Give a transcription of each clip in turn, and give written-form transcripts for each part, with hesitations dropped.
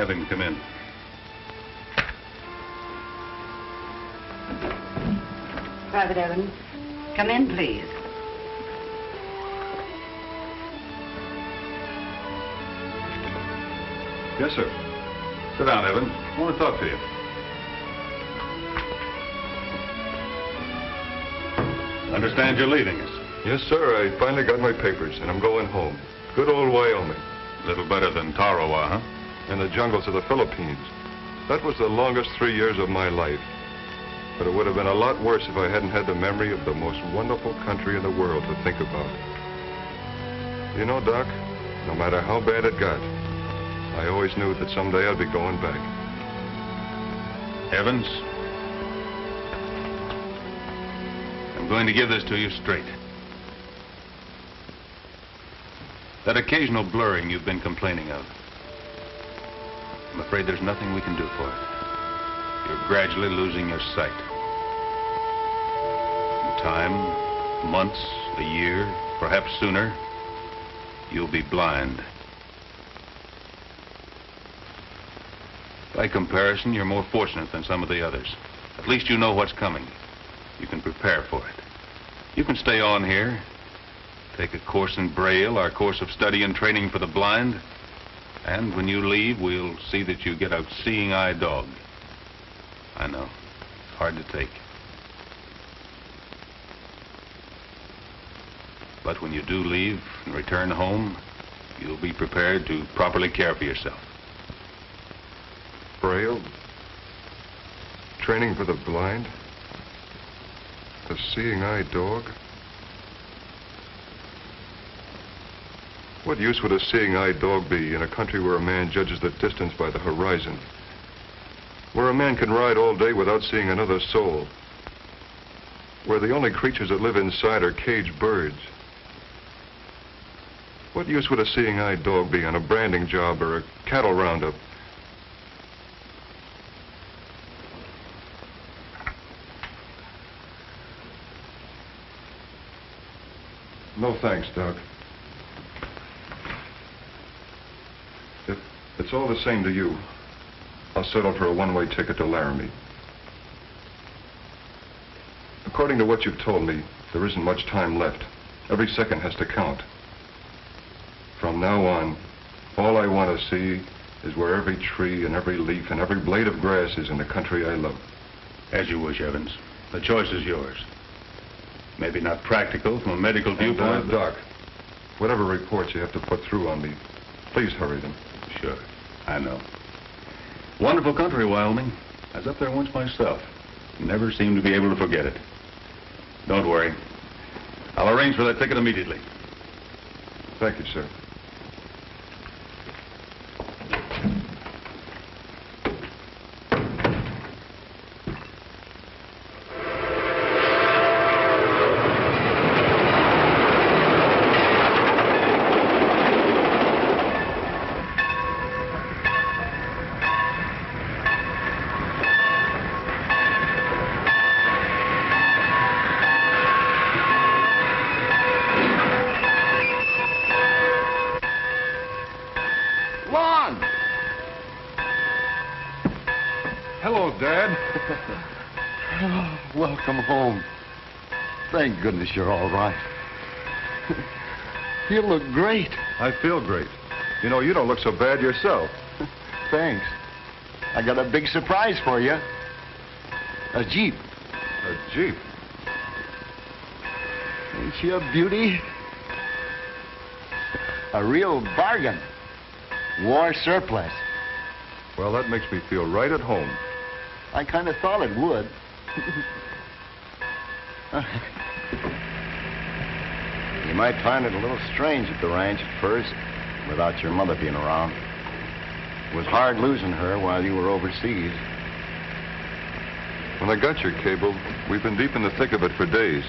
Have him come in. Private Evans, come in, please. Yes, sir. Sit down, Evans. I want to talk to you. Understand you're leaving us. Yes, sir. I finally got my papers, and I'm going home. Good old Wyoming. Little better than Tarawa, huh? And the jungles of the Philippines. That was the longest 3 years of my life. But it would have been a lot worse if I hadn't had the memory of the most wonderful country in the world to think about. You know, Doc, no matter how bad it got, I always knew that someday I'd be going back. Evans, I'm going to give this to you straight. That occasional blurring you've been complaining of, I'm afraid there's nothing we can do for it. You're gradually losing your sight. In time, months, a year, perhaps sooner, you'll be blind. By comparison, you're more fortunate than some of the others. At least you know what's coming. You can prepare for it. You can stay on here, take a course in Braille, our course of study and training for the blind, and when you leave, we'll see that you get a seeing-eye dog. I know. It's hard to take. But when you do leave and return home, you'll be prepared to properly care for yourself. Braille? Training for the blind? The seeing-eye dog? What use would a seeing-eye dog be in a country where a man judges the distance by the horizon? Where a man can ride all day without seeing another soul? Where the only creatures that live inside are caged birds? What use would a seeing-eye dog be on a branding job or a cattle roundup? No thanks, Doc. If it's all the same to you, I'll settle for a one-way ticket to Laramie. According to what you've told me, there isn't much time left. Every second has to count. From now on, all I want to see is where every tree and every leaf and every blade of grass is in the country I love. As you wish, Evans. The choice is yours. Maybe not practical from a medical viewpoint. Doc, whatever reports you have to put through on me, please hurry them. Sure, I know. Wonderful country, Wyoming. I was up there once myself. Never seemed to be able to forget it. Don't worry. I'll arrange for that ticket immediately. Thank you, sir. Hello, Dad. Welcome home. Thank goodness you're all right. You look great. I feel great. You know, you don't look so bad yourself. Thanks. I got a big surprise for you. A Jeep. A Jeep? Ain't she a beauty? A real bargain. War surplus. Well, that makes me feel right at home. I kind of thought it would. You might find it a little strange at the ranch at first, without your mother being around. It was hard losing her while you were overseas. When I got your cable, we've been deep in the thick of it for days.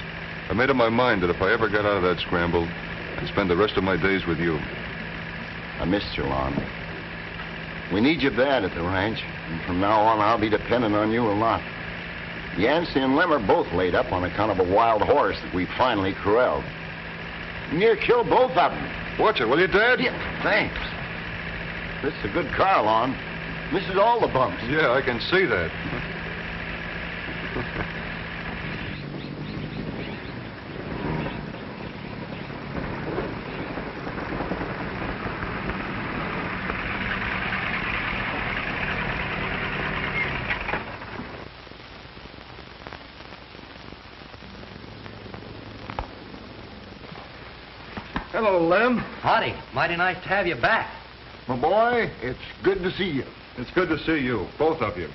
I made up my mind that if I ever got out of that scramble, I'd spend the rest of my days with you. I missed you, Lon. We need you bad at the ranch, and from now on, I'll be dependent on you a lot. Yancey and Lem are both laid up on account of a wild horse that we finally corralled. Near killed both of them. Watch it, will you, Dad? Yeah, thanks. This is a good car, Lon. Misses all the bumps. Yeah, I can see that. Hello, Lem. Howdy. Mighty nice to have you back. My boy, it's good to see you. It's good to see you, both of you.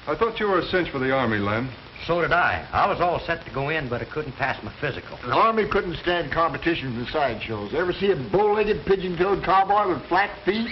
I thought you were a cinch for the Army, Lem. So did I. I was all set to go in, but I couldn't pass my physical. The Army couldn't stand competition from sideshows. Ever see a bow-legged, pigeon-toed cowboy with flat feet?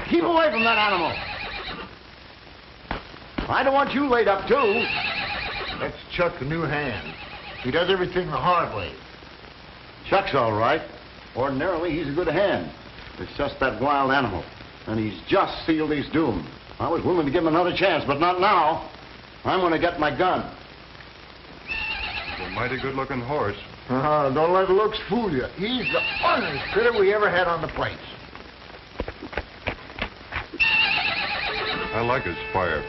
Keep away from that animal. I don't want you laid up, too. That's Chuck, the new hand. He does everything the hard way. Chuck's all right. Ordinarily, he's a good hand. It's just that wild animal. And he's just sealed his doom. I was willing to give him another chance, but not now. I'm going to get my gun. He's a mighty good-looking horse. Don't let the looks fool you. He's the honest critter we ever had on the place. I like his fire.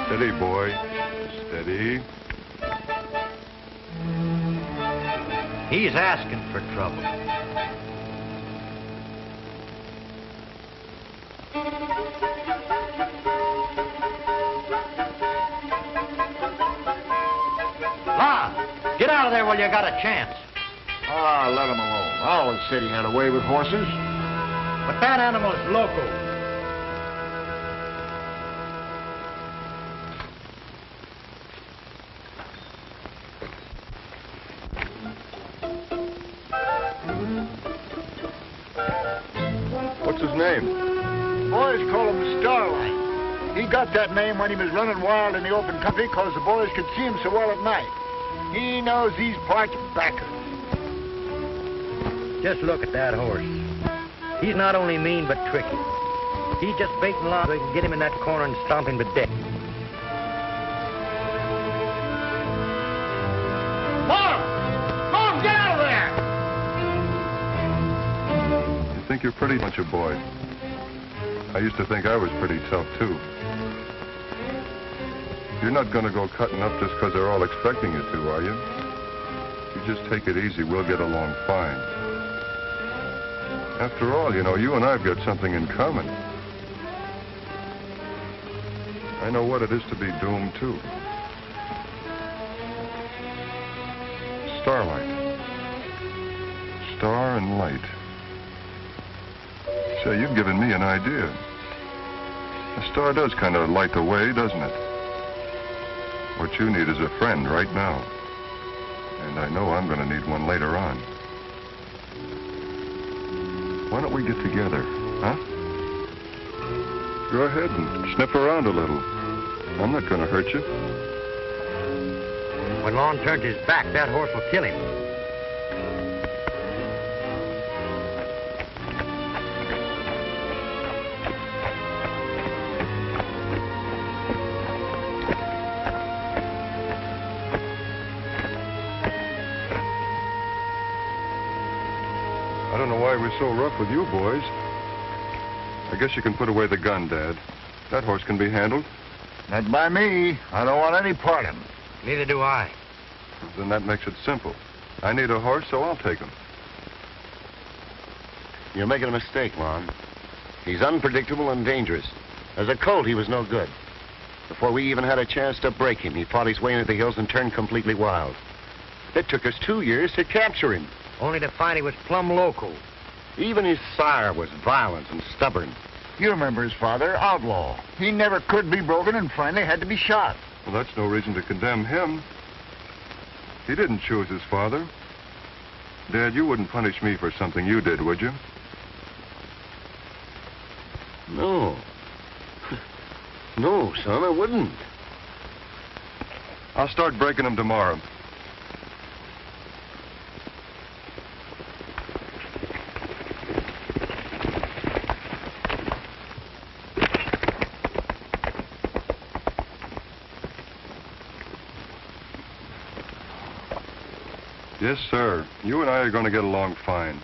Steady, boy. Steady. He's asking for trouble. La, get out of there while you got a chance. Ah, let him alone. I always said he had a way with horses. But that animal's loco. What's his name? Boys call him Starlion. He got that name when he was running wild in the open country because the boys could see him so well at night. He knows these parts backers. Just look at that horse. He's not only mean, but tricky. He's just baiting along so he can get him in that corner and stomp him to death. Mom, get out of there! You think you're pretty much a boy. I used to think I was pretty tough, too. You're not going to go cutting up just because they're all expecting you to, are you? You just take it easy. We'll get along fine. After all, you know, you and I've got something in common. I know what it is to be doomed, too. Starlight. Star and light. Say, you've given me an idea. A star does kind of light the way, doesn't it? What you need is a friend right now. And I know I'm going to need one later on. Why don't we get together, huh? Go ahead and sniff around a little. I'm not going to hurt you. When Lon turns his back, that horse will kill him. I don't know why we're so rough with you boys. I guess you can put away the gun, Dad. That horse can be handled. Not by me. I don't want any part of him. Neither do I. Then that makes it simple. I need a horse, so I'll take him. You're making a mistake, Lon. He's unpredictable and dangerous. As a colt, he was no good. Before we even had a chance to break him, he fought his way into the hills and turned completely wild. It took us 2 years to capture him. Only to find he was plumb local. Even his sire was violent and stubborn. You remember his father, Outlaw. He never could be broken and finally had to be shot. Well, that's no reason to condemn him. He didn't choose his father. Dad, you wouldn't punish me for something you did, would you? No. No, son, I wouldn't. I'll start breaking him tomorrow. Yes, sir. You and I are going to get along fine.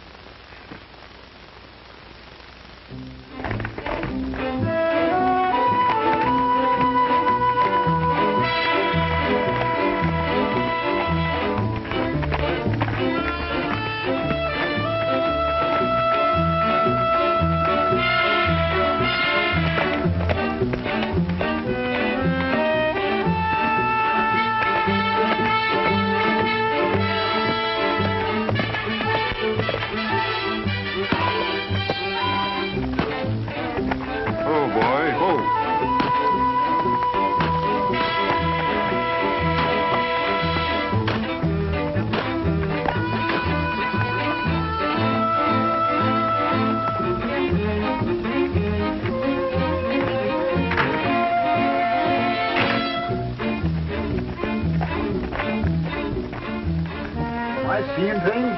Seeing things?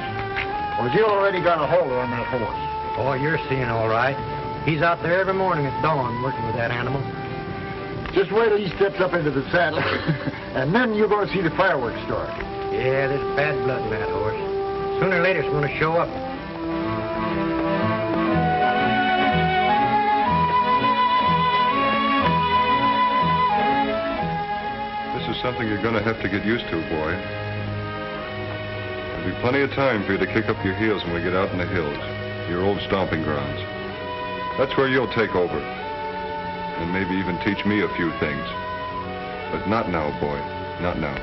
Or has he already got a hold on that horse? Oh, you're seeing all right. He's out there every morning at dawn working with that animal. Just wait till he steps up into the saddle, and then you're going to see the fireworks start. Yeah, there's bad blood in that horse. Sooner or later it's going to show up. This is something you're going to have to get used to, boy. There'll be plenty of time for you to kick up your heels when we get out in the hills, your old stomping grounds. That's where you'll take over. And maybe even teach me a few things. But not now, boy. Not now.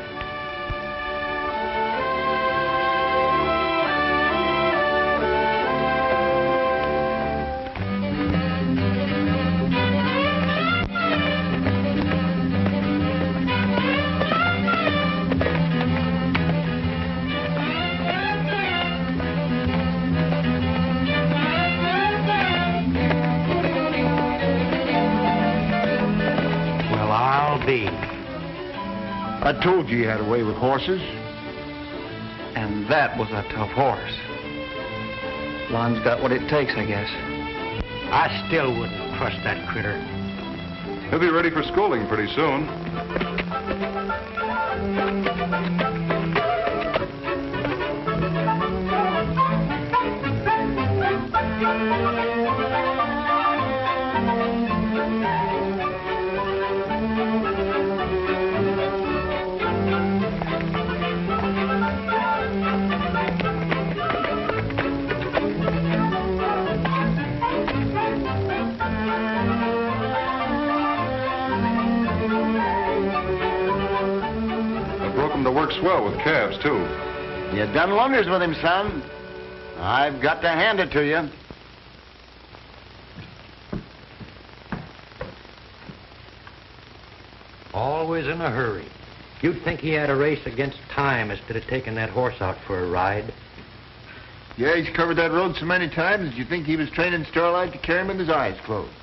I told you he had a way with horses. And that was a tough horse. Lon's got what it takes, I guess. I still wouldn't trust that critter. He'll be ready for schooling pretty soon. Works well with calves, too. You done wonders with him, son. I've got to hand it to you. Always in a hurry. You'd think he had a race against time instead of taking that horse out for a ride. Yeah, he's covered that road so many times that you think he was training Starlight to carry him with his eyes closed.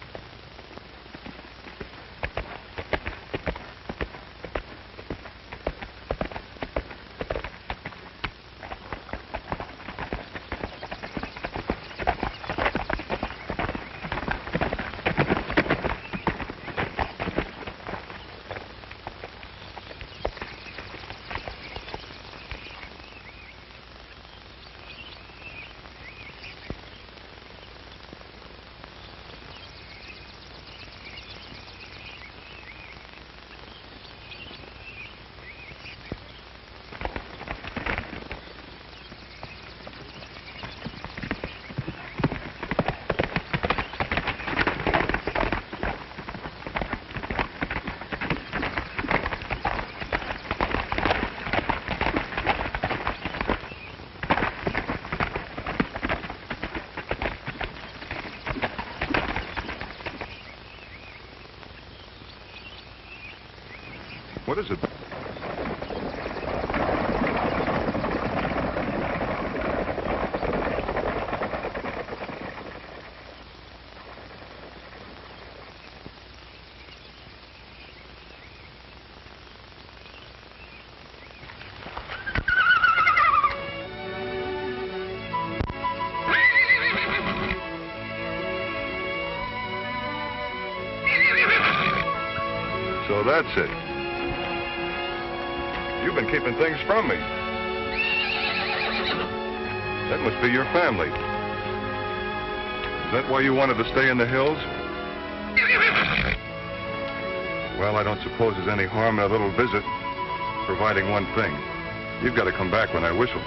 What is it? So that's it. You've been keeping things from me. That must be your family. Is that why you wanted to stay in the hills? Well, I don't suppose there's any harm in a little visit, providing one thing. You've got to come back when I whistle.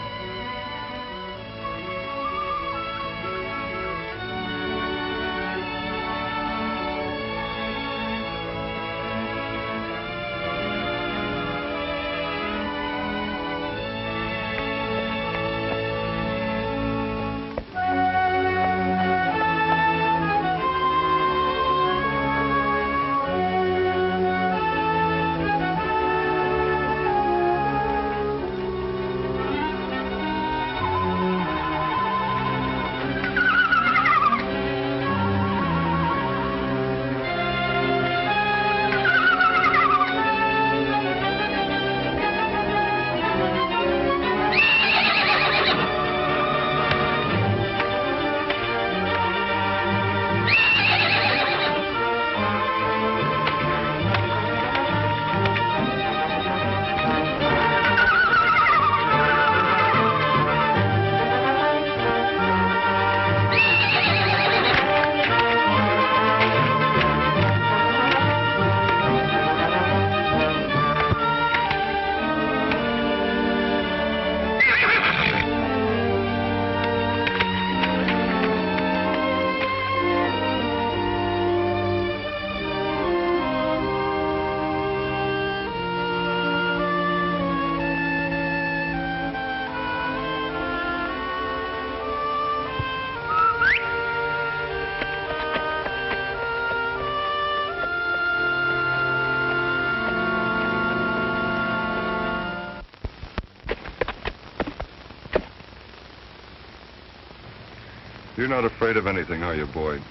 You're not afraid of anything, are you, Boyd?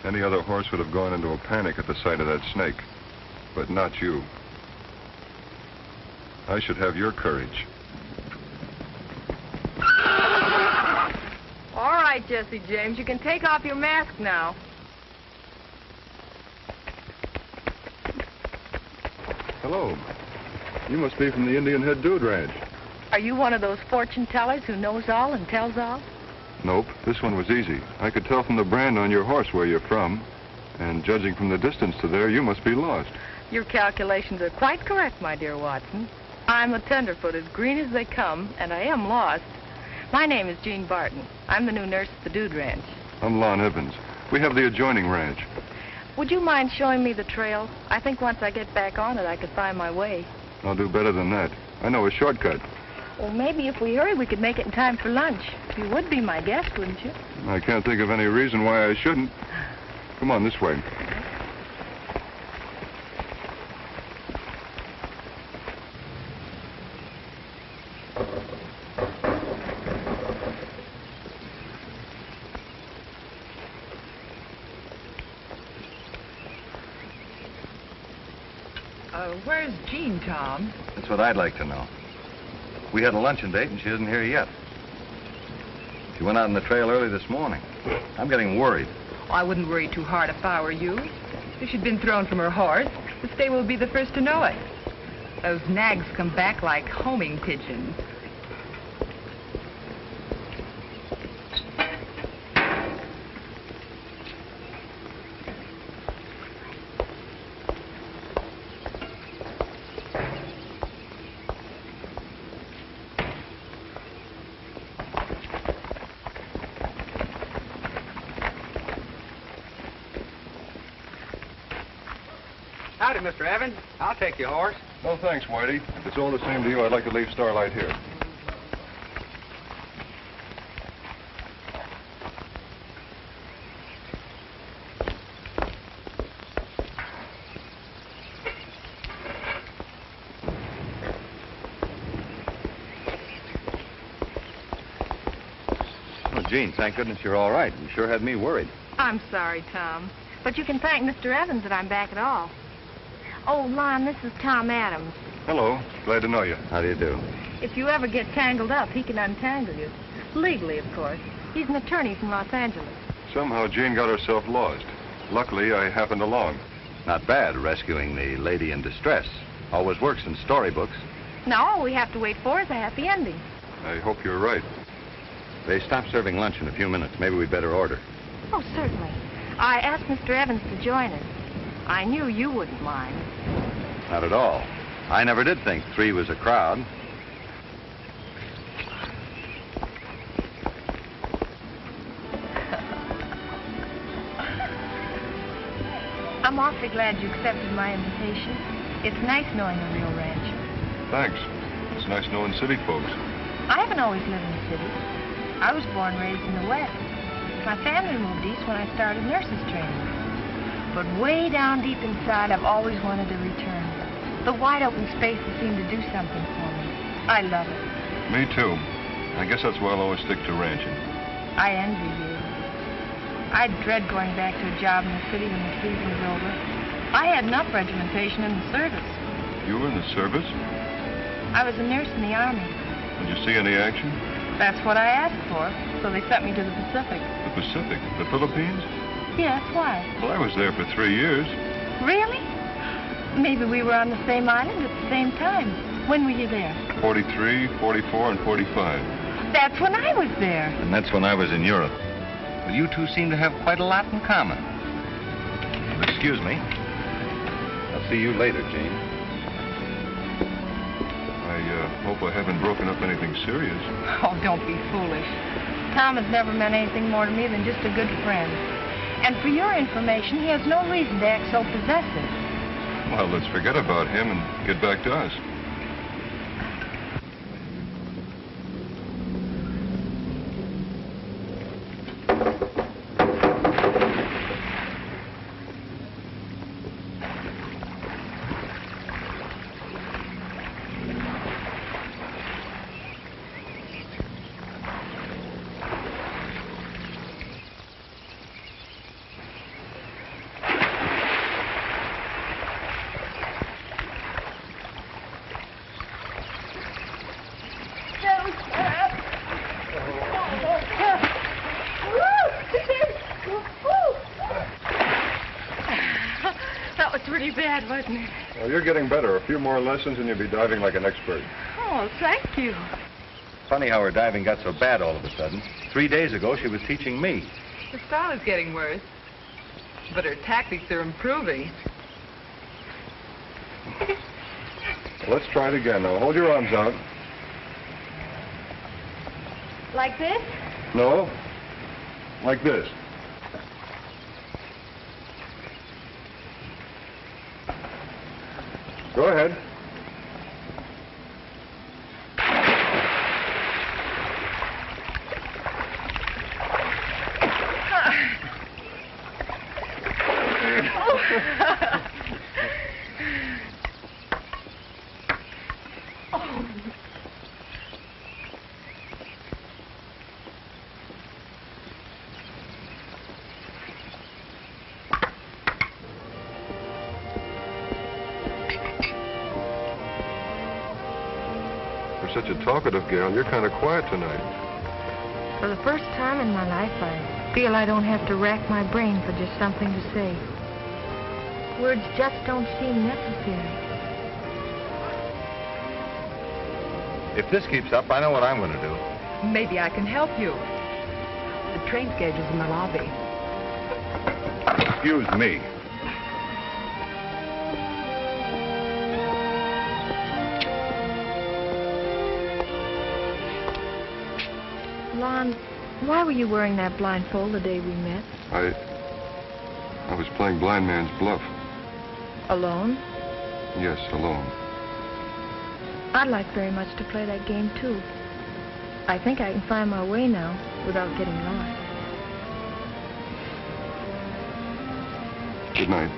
Any other horse would have gone into a panic at the sight of that snake, but not you. I should have your courage. All right, Jesse James, you can take off your mask now. Hello. You must be from the Indian Head Dude Ranch. Are you one of those fortune tellers who knows all and tells all? Nope, this one was easy. I could tell from the brand on your horse where you're from. And judging from the distance to there, you must be lost. Your calculations are quite correct, my dear Watson. I'm a tenderfoot, as green as they come, and I am lost. My name is Jean Barton. I'm the new nurse at the Dude Ranch. I'm Lon Evans. We have the adjoining ranch. Would you mind showing me the trail? I think once I get back on it, I could find my way. I'll do better than that. I know a shortcut. Well, maybe if we hurry, we could make it in time for lunch. You would be my guest, wouldn't you? I can't think of any reason why I shouldn't. Come on, this way. Where's Jean, Tom? That's what I'd like to know. We had a luncheon date, and she isn't here yet. She went out on the trail early this morning. I'm getting worried. Oh, I wouldn't worry too hard if I were you. If she'd been thrown from her horse, the stable would be the first to know it. Those nags come back like homing pigeons. Howdy, Mr. Evans. I'll take your horse. No, thanks, Whitey. If it's all the same to you, I'd like to leave Starlight here. Gene, thank goodness you're all right. You sure had me worried. I'm sorry, Tom. But you can thank Mr. Evans that I'm back at all. Oh, Lon, this is Tom Adams. Hello. Glad to know you. How do you do? If you ever get tangled up, he can untangle you. Legally, of course. He's an attorney from Los Angeles. Somehow Jane got herself lost. Luckily, I happened along. Not bad, rescuing the lady in distress. Always works in storybooks. Now, all we have to wait for is a happy ending. I hope you're right. They stop serving lunch in a few minutes. Maybe we'd better order. Oh, certainly. I asked Mr. Evans to join us. I knew you wouldn't mind. Not at all. I never did think 3 was a crowd. I'm awfully glad you accepted my invitation. It's nice knowing a real rancher. Thanks. It's nice knowing city folks. I haven't always lived in the city. I was born and raised in the West. My family moved east when I started nurse's training. But way down deep inside, I've always wanted to return. The wide open spaces seem to do something for me. I love it. Me too. I guess that's why I'll always stick to ranching. I envy you. I dread going back to a job in the city when the season's over. I had enough regimentation in the service. You were in the service? I was a nurse in the Army. Did you see any action? That's what I asked for, so they sent me to the Pacific. The Pacific? The Philippines? Yes, why? Well, I was there for 3 years. Really? Maybe we were on the same island at the same time. When were you there? 43, 44, and 45. That's when I was there. And that's when I was in Europe. Well, you two seem to have quite a lot in common. Excuse me. I'll see you later, Gene. I hope I haven't broken up anything serious. Oh, don't be foolish. Tom has never meant anything more to me than just a good friend. And for your information, he has no reason to act so possessive. Well, let's forget about him and get back to us. That was pretty bad, wasn't it? Well, you're getting better. A few more lessons and you'll be diving like an expert. Oh, thank you. Funny how her diving got so bad all of a sudden. 3 days ago, she was teaching me. Her style is getting worse, but her tactics are improving. Let's try it again. Now, hold your arms out. Like this? No. Like this. Go ahead. Such a talkative gal, you're kind of quiet tonight. For the first time in my life, I feel I don't have to rack my brain for just something to say. Words just don't seem necessary. If this keeps up, I know what I'm going to do. Maybe I can help you. The train schedule's in the lobby. Excuse me. Lon, why were you wearing that blindfold the day we met? I was playing blind man's bluff. Alone? Yes, alone. I'd like very much to play that game, too. I think I can find my way now without getting lost. Good night.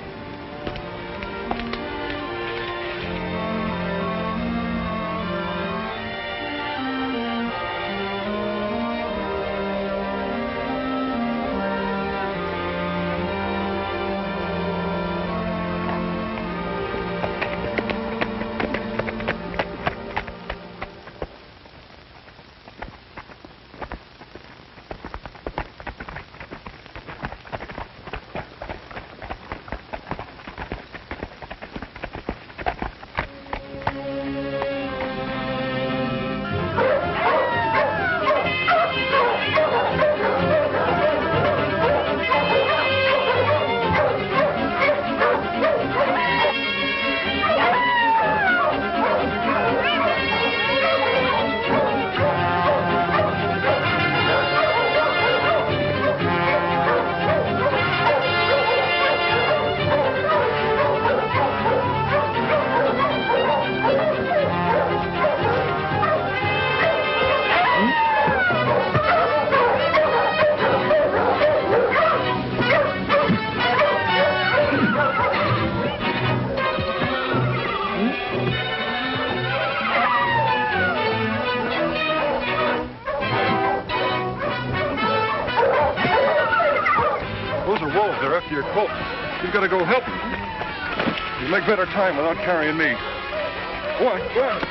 your coat. You've got to go help him. You make better time without carrying me. Go on, go on.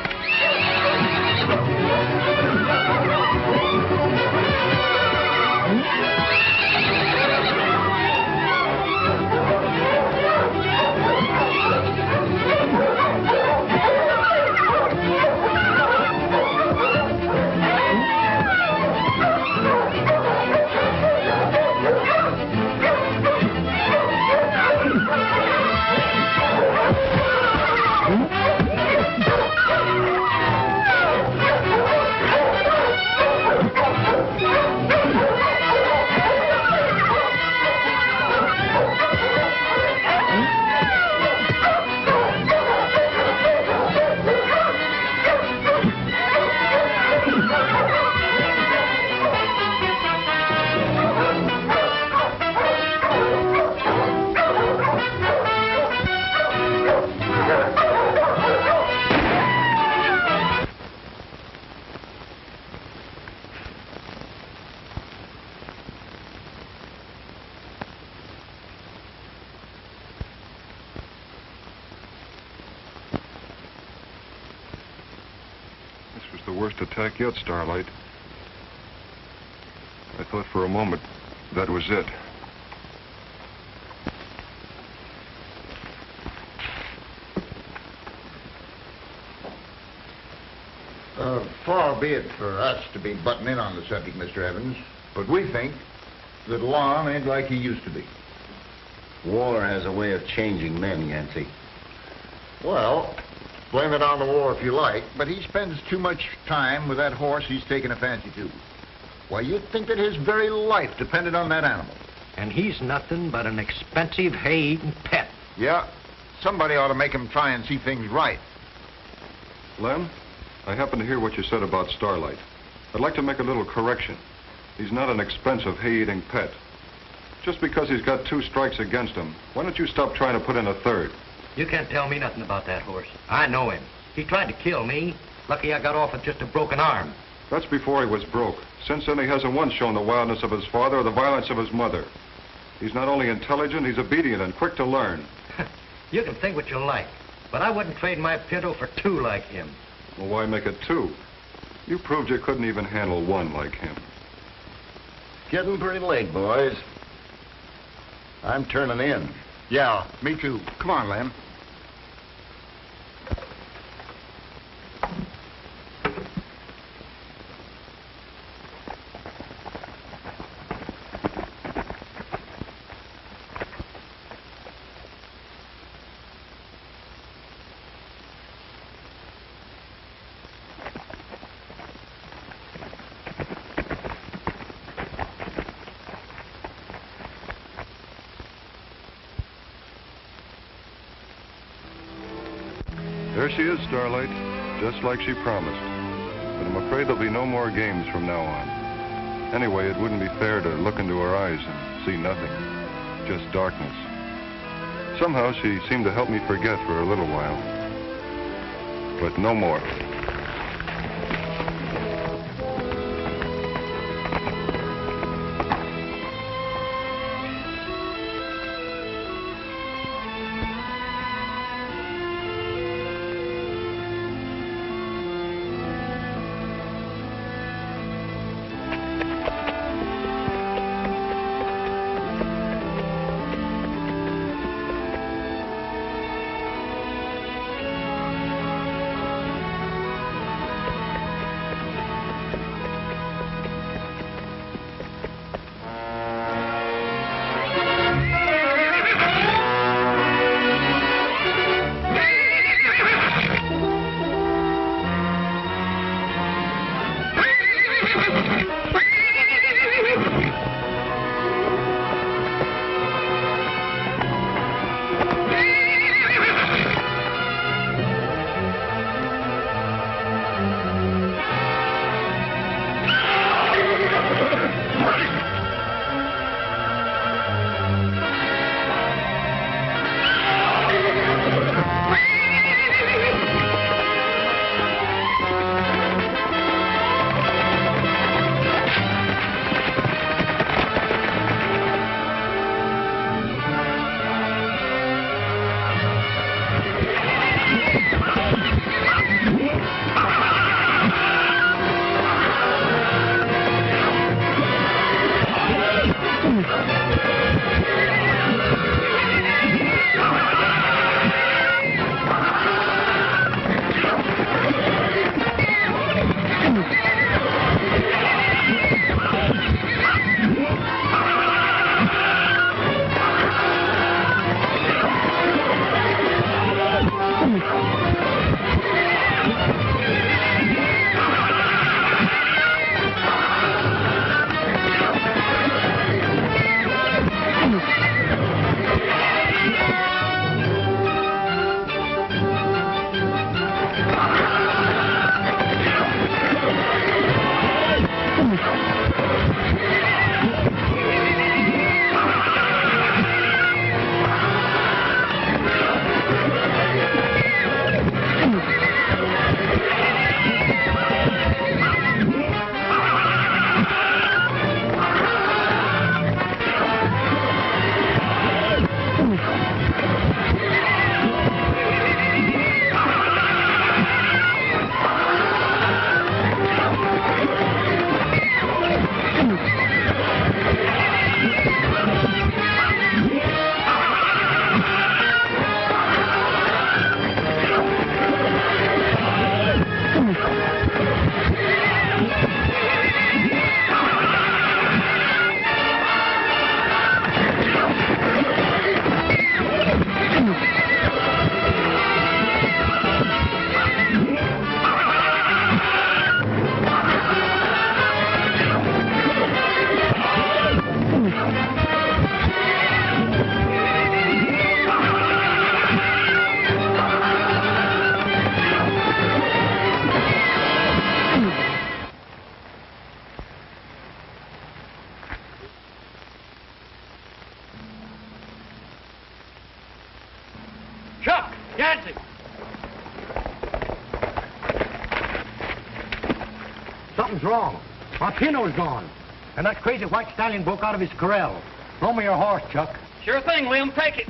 Attack yet, Starlight. I thought for a moment that was it. Far be it for us to be butting in on the subject, Mr. Evans, but we think that Lon ain't like he used to be. War has a way of changing men, Yancey. Well, blame it on the war if you like, but he spends too much time with that horse he's taken a fancy to. Why, you'd think that his very life depended on that animal. And he's nothing but an expensive hay-eating pet. Yeah, somebody ought to make him try and see things right. Lem, I happened to hear what you said about Starlight. I'd like to make a little correction. He's not an expensive hay-eating pet. Just because he's got 2 strikes against him, why don't you stop trying to put in a third? You can't tell me nothing about that horse. I know him. He tried to kill me. Lucky I got off with just a broken arm. That's before he was broke. Since then, he hasn't once shown the wildness of his father or the violence of his mother. He's not only intelligent, he's obedient and quick to learn. You can think what you like, but I wouldn't trade my Pinto for 2 like him. Well, why make it 2? You proved you couldn't even handle 1 like him. Getting pretty late, boys. I'm turning in. Yeah, me too. Come on, Lem. There she is, Starlight, just like she promised. But I'm afraid there'll be no more games from now on. Anyway, it wouldn't be fair to look into her eyes and see nothing, just darkness. Somehow she seemed to help me forget for a little while. But no more. Something's wrong. My Pino's gone. And that crazy white stallion broke out of his corral. Throw me your horse, Chuck. Sure thing, Liam. Take it.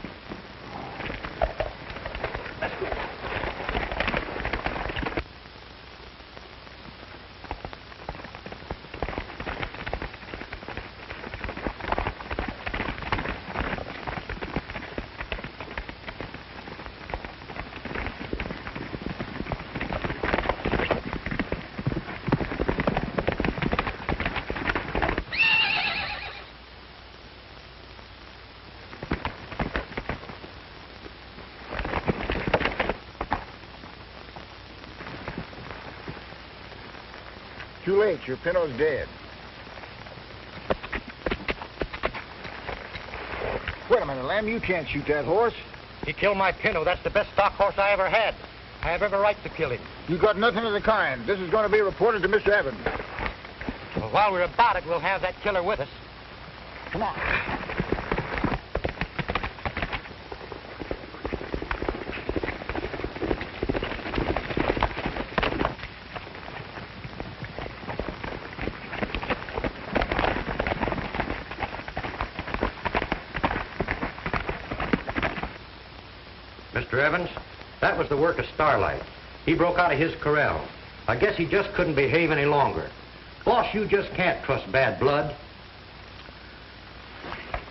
Too late. Your Pino's dead. Wait a minute, Lamb. You can't shoot that horse. He killed my Pino. That's the best stock horse I ever had. I have every right to kill him. You got nothing of the kind. This is going to be reported to Mr. Evans. Well, while we're about it, we'll have that killer with us. Come on. Mr. Evans, that was the work of Starlight. He broke out of his corral. I guess he just couldn't behave any longer. Boss, you just can't trust bad blood.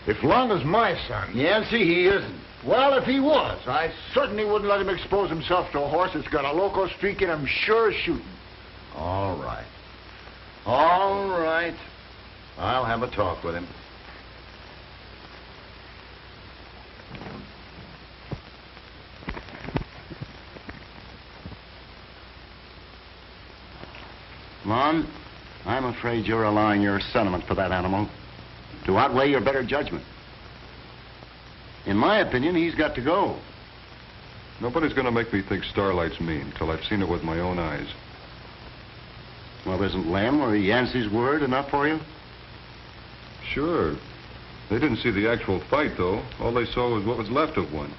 If Lon is my son, Yancey, he isn't. well, if he was, I certainly wouldn't let him expose himself to a horse that's got a loco streak in him, sure as shooting. All right. All right. I'll have a talk with him. Lon, I'm afraid you're allowing your sentiment for that animal to outweigh your better judgment. In my opinion, he's got to go. Nobody's going to make me think Starlight's mean till I've seen it with my own eyes. Well, isn't Lem or Yancey's word enough for you? Sure. They didn't see the actual fight, though. All they saw was what was left of one.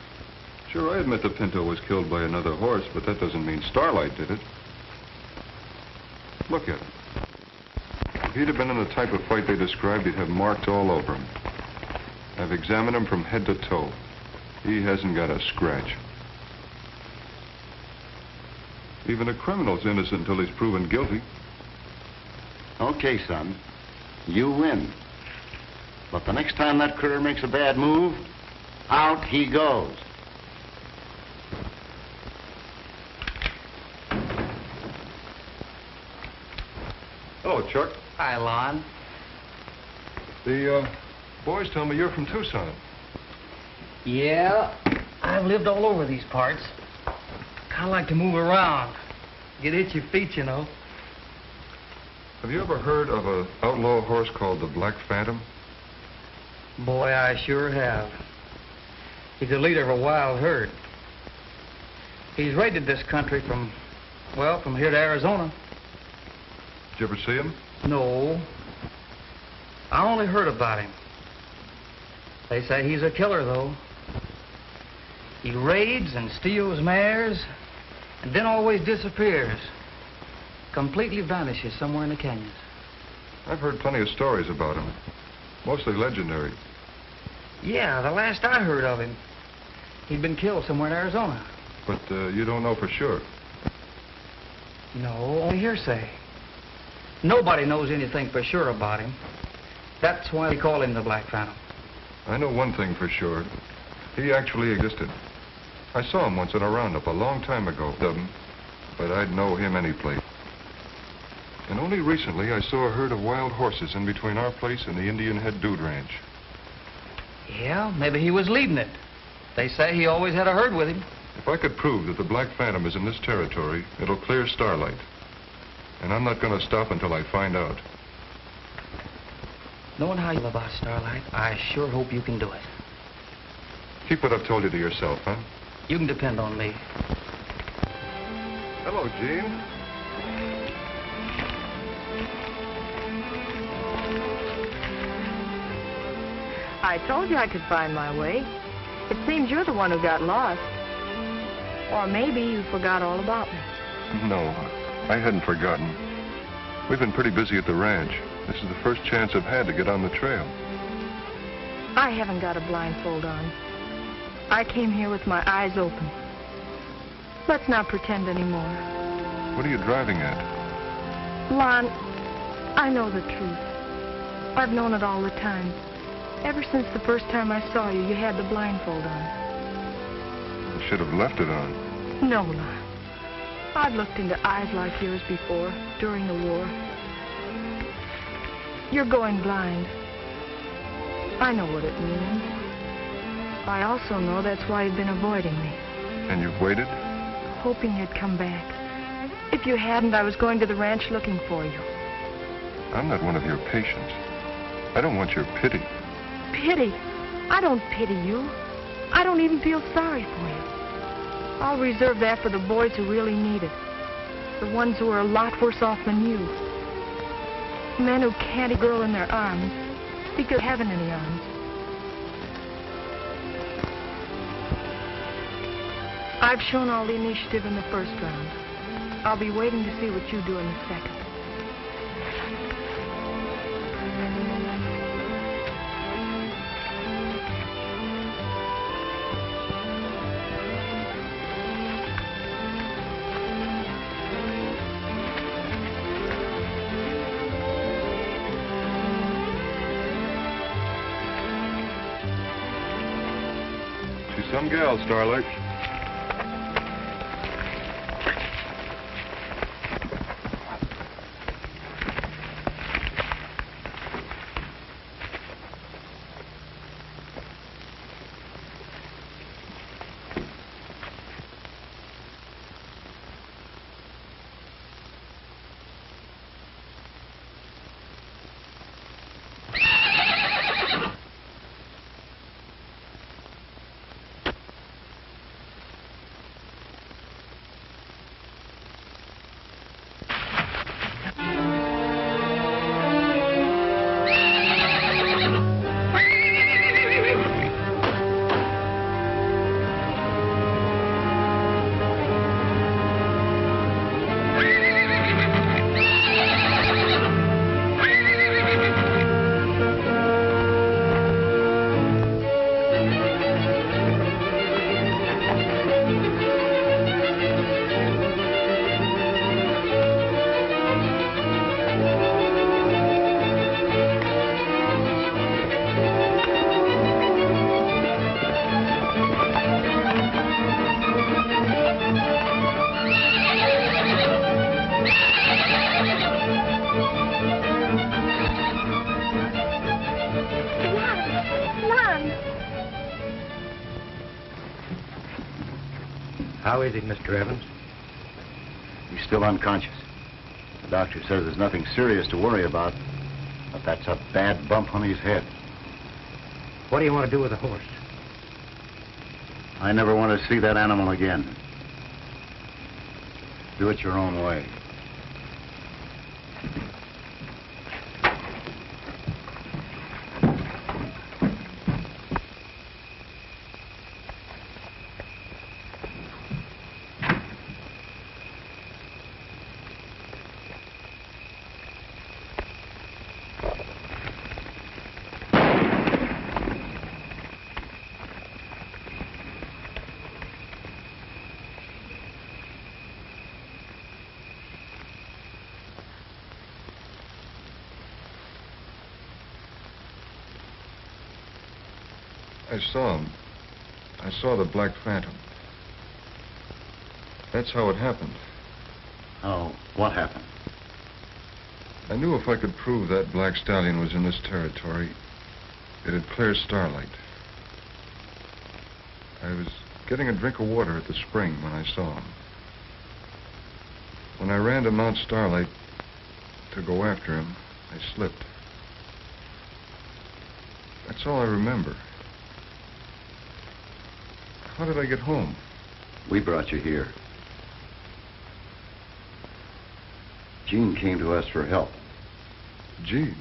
Sure, I admit the Pinto was killed by another horse, but that doesn't mean Starlight did it. Look at him. If he'd have been in the type of fight they described, he'd have marks all over him. I've examined him from head to toe. He hasn't got a scratch. Even a criminal's innocent until he's proven guilty. Okay, son. You win. But the next time that critter makes a bad move, out he goes. Hello, Chuck. Hi, Lon. The boys tell me you're from Tucson. Yeah, I've lived all over these parts. Kind of like to move around. Get itchy feet, you know. Have you ever heard of an outlaw horse called the Black Phantom? Boy, I sure have. He's the leader of a wild herd. He's raided this country from here to Arizona. Did you ever see him? No. I only heard about him. They say he's a killer, though. He raids and steals mares, and then always disappears. Completely vanishes somewhere in the canyons. I've heard plenty of stories about him. Mostly legendary. Yeah, the last I heard of him, he'd been killed somewhere in Arizona. But you don't know for sure. No, only hearsay. Nobody knows anything for sure about him. That's why we call him the Black Phantom. I know one thing for sure. He actually existed. I saw him once in a roundup a long time ago, but I'd know him any place. And only recently I saw a herd of wild horses in between our place and the Indian Head Dude Ranch. Yeah, maybe he was leading it. They say he always had a herd with him. If I could prove that the Black Phantom is in this territory, it'll clear Starlight. And I'm not going to stop until I find out. Knowing how you feel about Starlight, I sure hope you can do it. Keep what I've told you to yourself, huh? You can depend on me. Hello, Gene. I told you I could find my way. It seems you're the one who got lost. Or maybe you forgot all about me. No, I hadn't forgotten. We've been pretty busy at the ranch. This is the first chance I've had to get on the trail. I haven't got a blindfold on. I came here with my eyes open. Let's not pretend anymore. What are you driving at? Lon, I know the truth. I've known it all the time. Ever since the first time I saw you, you had the blindfold on. You should have left it on. No, Lon. I've looked into eyes like yours before, during the war. You're going blind. I know what it means. I also know that's why you've been avoiding me. And you've waited? Hoping you'd come back. If you hadn't, I was going to the ranch looking for you. I'm not one of your patients. I don't want your pity. Pity? I don't pity you. I don't even feel sorry for you. I'll reserve that for the boys who really need it. The ones who are a lot worse off than you. Men who can't have a girl in their arms because they haven't any arms. I've shown all the initiative in the first round. I'll be waiting to see what you do in the second. She's some gal, Starlight. How is he, Mr. Evans? He's still unconscious. The doctor says there's nothing serious to worry about, but that's a bad bump on his head. What do you want to do with the horse? I never want to see that animal again. Do it your own way. I saw him. I saw the Black Phantom. That's how it happened. Oh, what happened? I knew if I could prove that Black Stallion was in this territory, it'd clear Starlight. I was getting a drink of water at the spring when I saw him. When I ran to Mount Starlight to go after him, I slipped. That's all I remember. How did I get home? We brought you here. Jean came to us for help. Gee.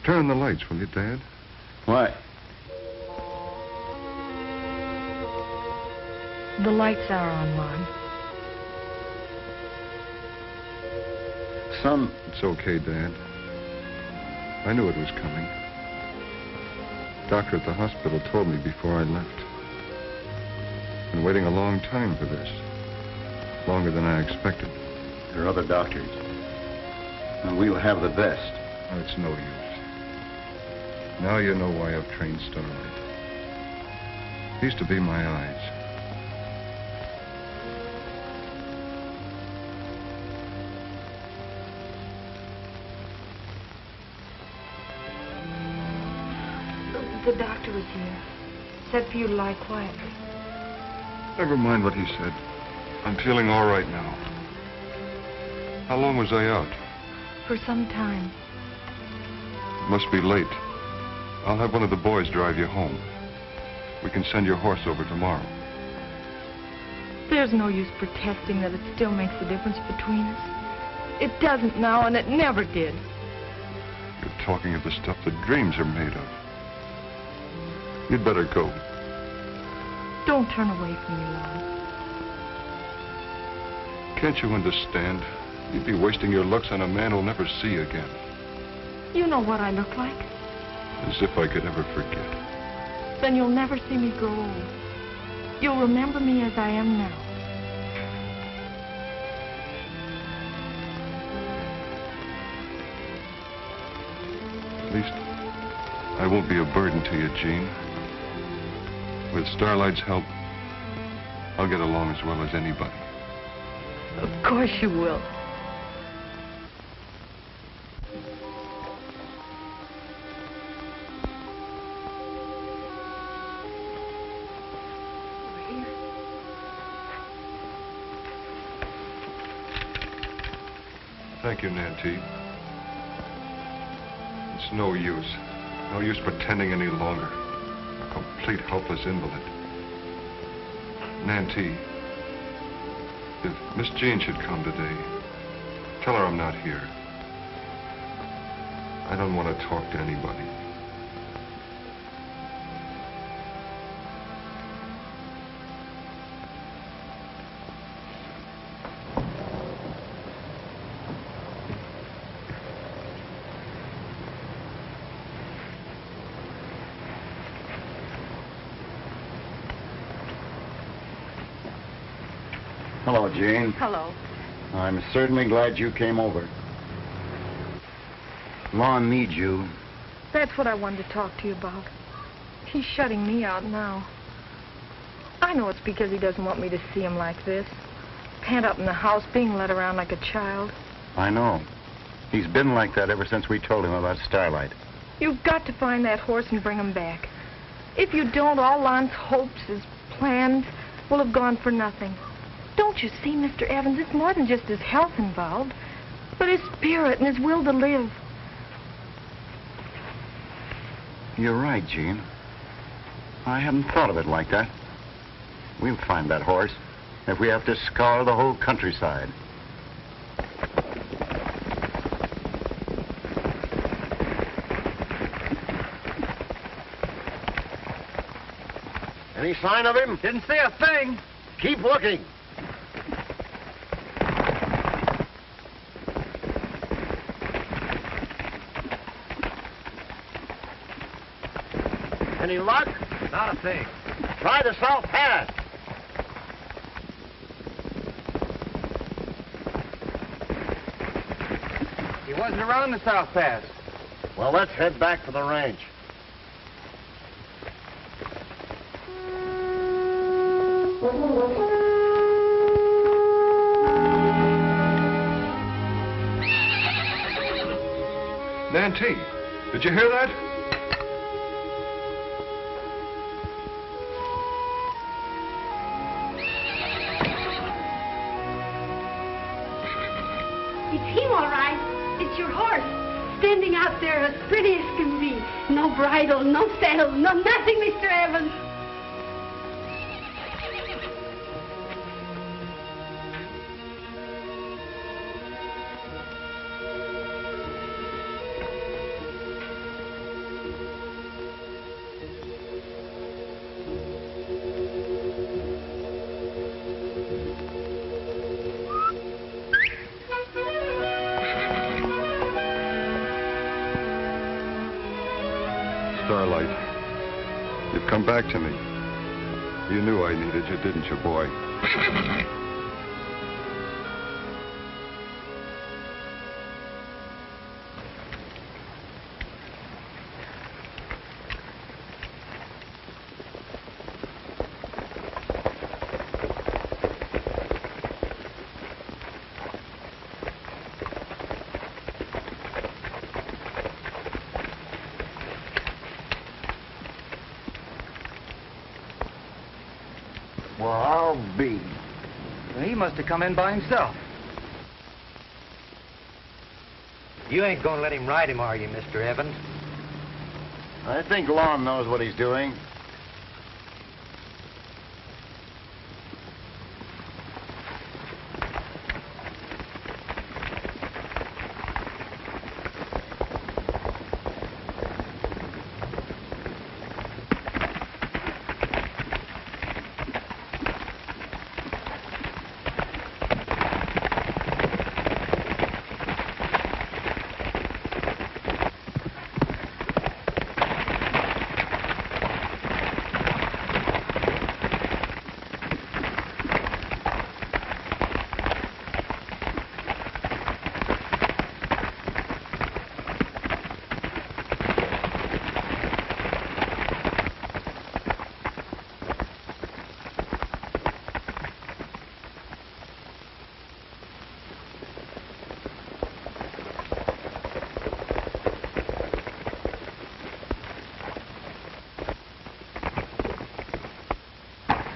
Turn the lights, will you, Dad? Why? The lights are on, Lon. son. It's okay, Dad. I knew it was coming. Doctor at the hospital told me before I left. Been waiting a long time for this. Longer than I expected. There are other doctors. And we'll have the best. Oh, it's no use. Now you know why I've trained Starlight. He's to be my eyes. The doctor was here. Said for you to lie quietly. Never mind what he said. I'm feeling all right now. How long was I out? For some time. Must be late. I'll have one of the boys drive you home. We can send your horse over tomorrow. There's no use protesting that it still makes a difference between us. It doesn't now, and it never did. You're talking of the stuff that dreams are made of. You'd better go. Don't turn away from me, Lon. Can't you understand? You'd be wasting your looks on a man who'll never see you again. You know what I look like. As if I could ever forget. Then you'll never see me grow old. You'll remember me as I am now. At least, I won't be a burden to you, Jean. With Starlight's help, I'll get along as well as anybody. Of course you will. Thank you, Nancy. It's no use. No use pretending any longer. A complete helpless invalid. Nancy, if Miss Jean should come today, tell her I'm not here. I don't want to talk to anybody. Hello, Jane. Hello. I'm certainly glad you came over. Lon needs you. That's what I wanted to talk to you about. He's shutting me out now. I know it's because he doesn't want me to see him like this. Pent up in the house, being led around like a child. I know. He's been like that ever since we told him about Starlight. You've got to find that horse and bring him back. If you don't, all Lon's hopes, his plans, will have gone for nothing. Don't you see, Mr. Evans, it's more than just his health involved, but his spirit and his will to live. You're right, Jean. I hadn't thought of it like that. We'll find that horse if we have to scour the whole countryside. Any sign of him? Didn't see a thing. Keep looking. Any luck? Not a thing. Try the South Pass. He wasn't around the South Pass. Well, let's head back to the ranch. Nancy, did you hear that? It's him, all right. It's your horse. Standing out there as pretty as can be. No bridle, no saddle, no nothing, Mr. Evans. Starlight. You've come back to me. You knew I needed you, didn't you, boy? Well, I'll be. He must have come in by himself. You ain't gonna let him ride him, are you, Mr. Evans? I think Lon knows what he's doing.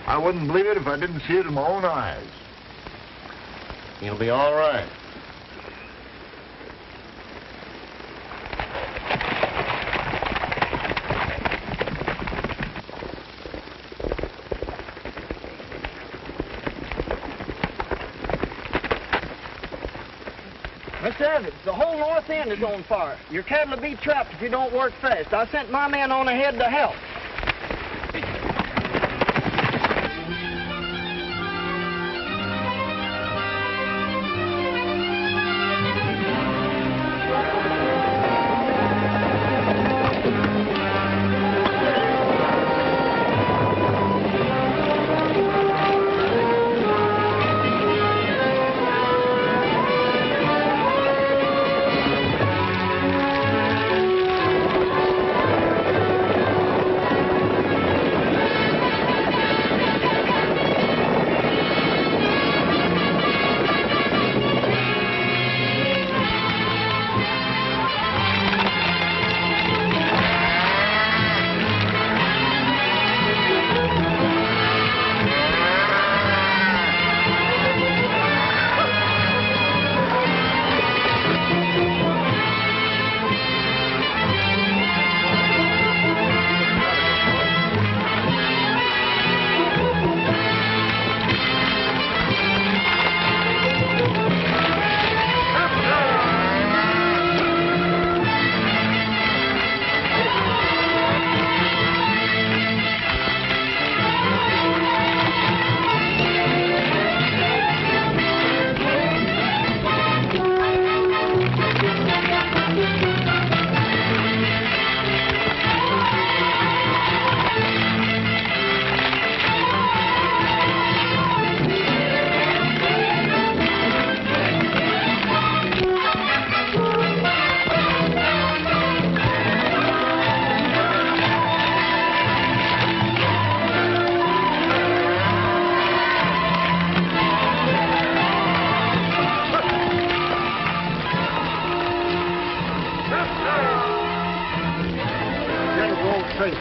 I wouldn't believe it if I didn't see it with my own eyes. He'll be all right. Mr. Evans, the whole north end is on fire. Your cattle will be trapped if you don't work fast. I sent my men on ahead to help.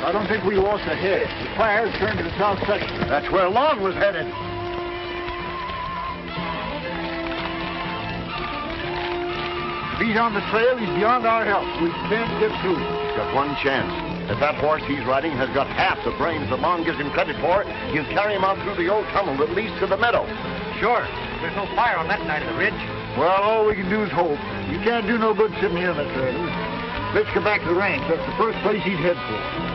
I don't think we lost a head. The fire turned to the south section. That's where Lon was headed. If he's on the trail, he's beyond our help. We can't get through. He's got one chance. If that horse he's riding has got half the brains that Lon gives him credit for, he'll carry him out through the old tunnel that leads to the meadow. Sure. There's no fire on that side of the ridge. Well, all we can do is hope. You can't do no good sitting here in the trail. Let's go back to the ranch. That's the first place he'd head for.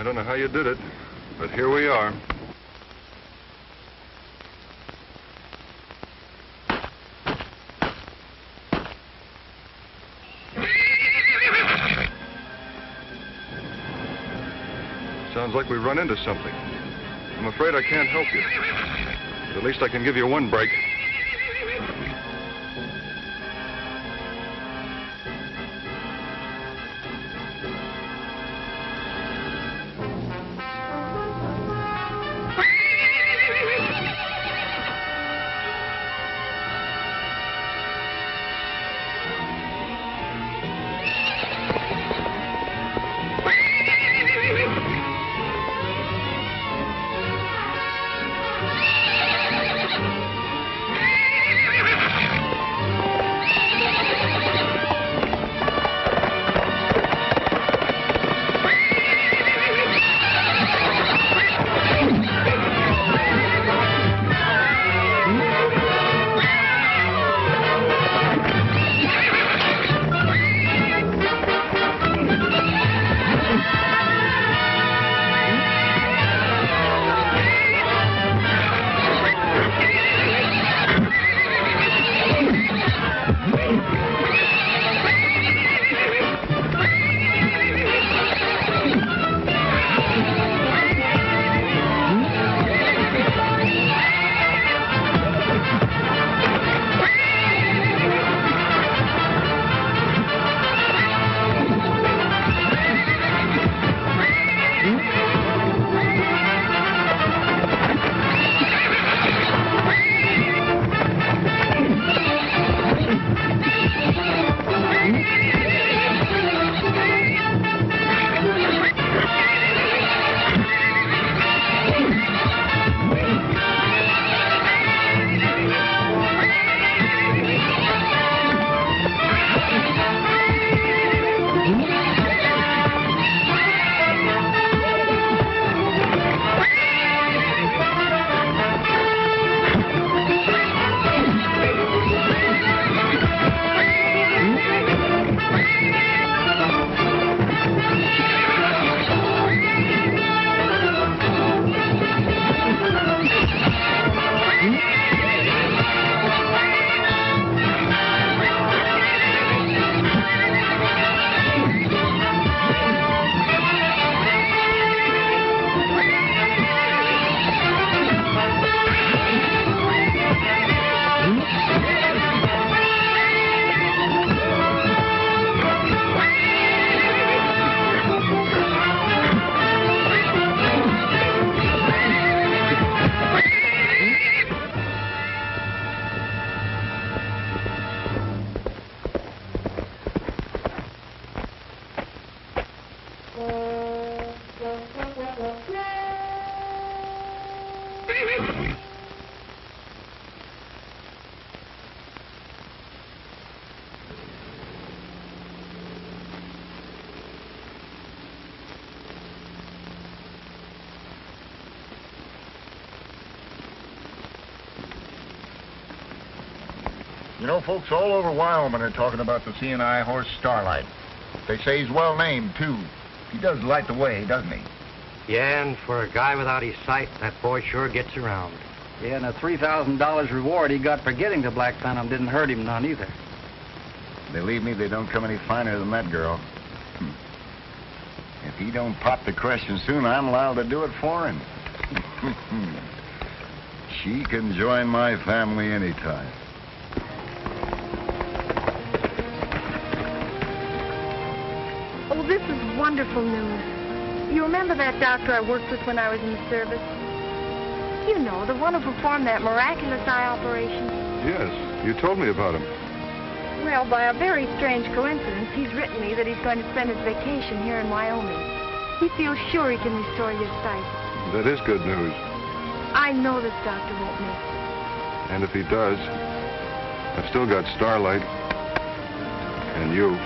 I don't know how you did it, but here we are. Sounds like we run into something. I'm afraid I can't help you. But at least I can give you one break. You know, folks all over Wyoming are talking about the CNI horse Starlight. They say he's well named, too. He does light the way, doesn't he? Yeah, and for a guy without his sight, that boy sure gets around. Yeah, and the $3,000 reward he got for getting the Black Phantom didn't hurt him none either. Believe me, they don't come any finer than that girl. If he don't pop the question soon, I'm liable to do it for him. She can join my family anytime. Oh, this is wonderful news. You remember that doctor I worked with when I was in the service? You know, the one who performed that miraculous eye operation. Yes, you told me about him. Well, by a very strange coincidence, he's written me that he's going to spend his vacation here in Wyoming. He feels sure he can restore your sight. That is good news. I know this doctor won't miss. And if he does, I've still got Starlight and you.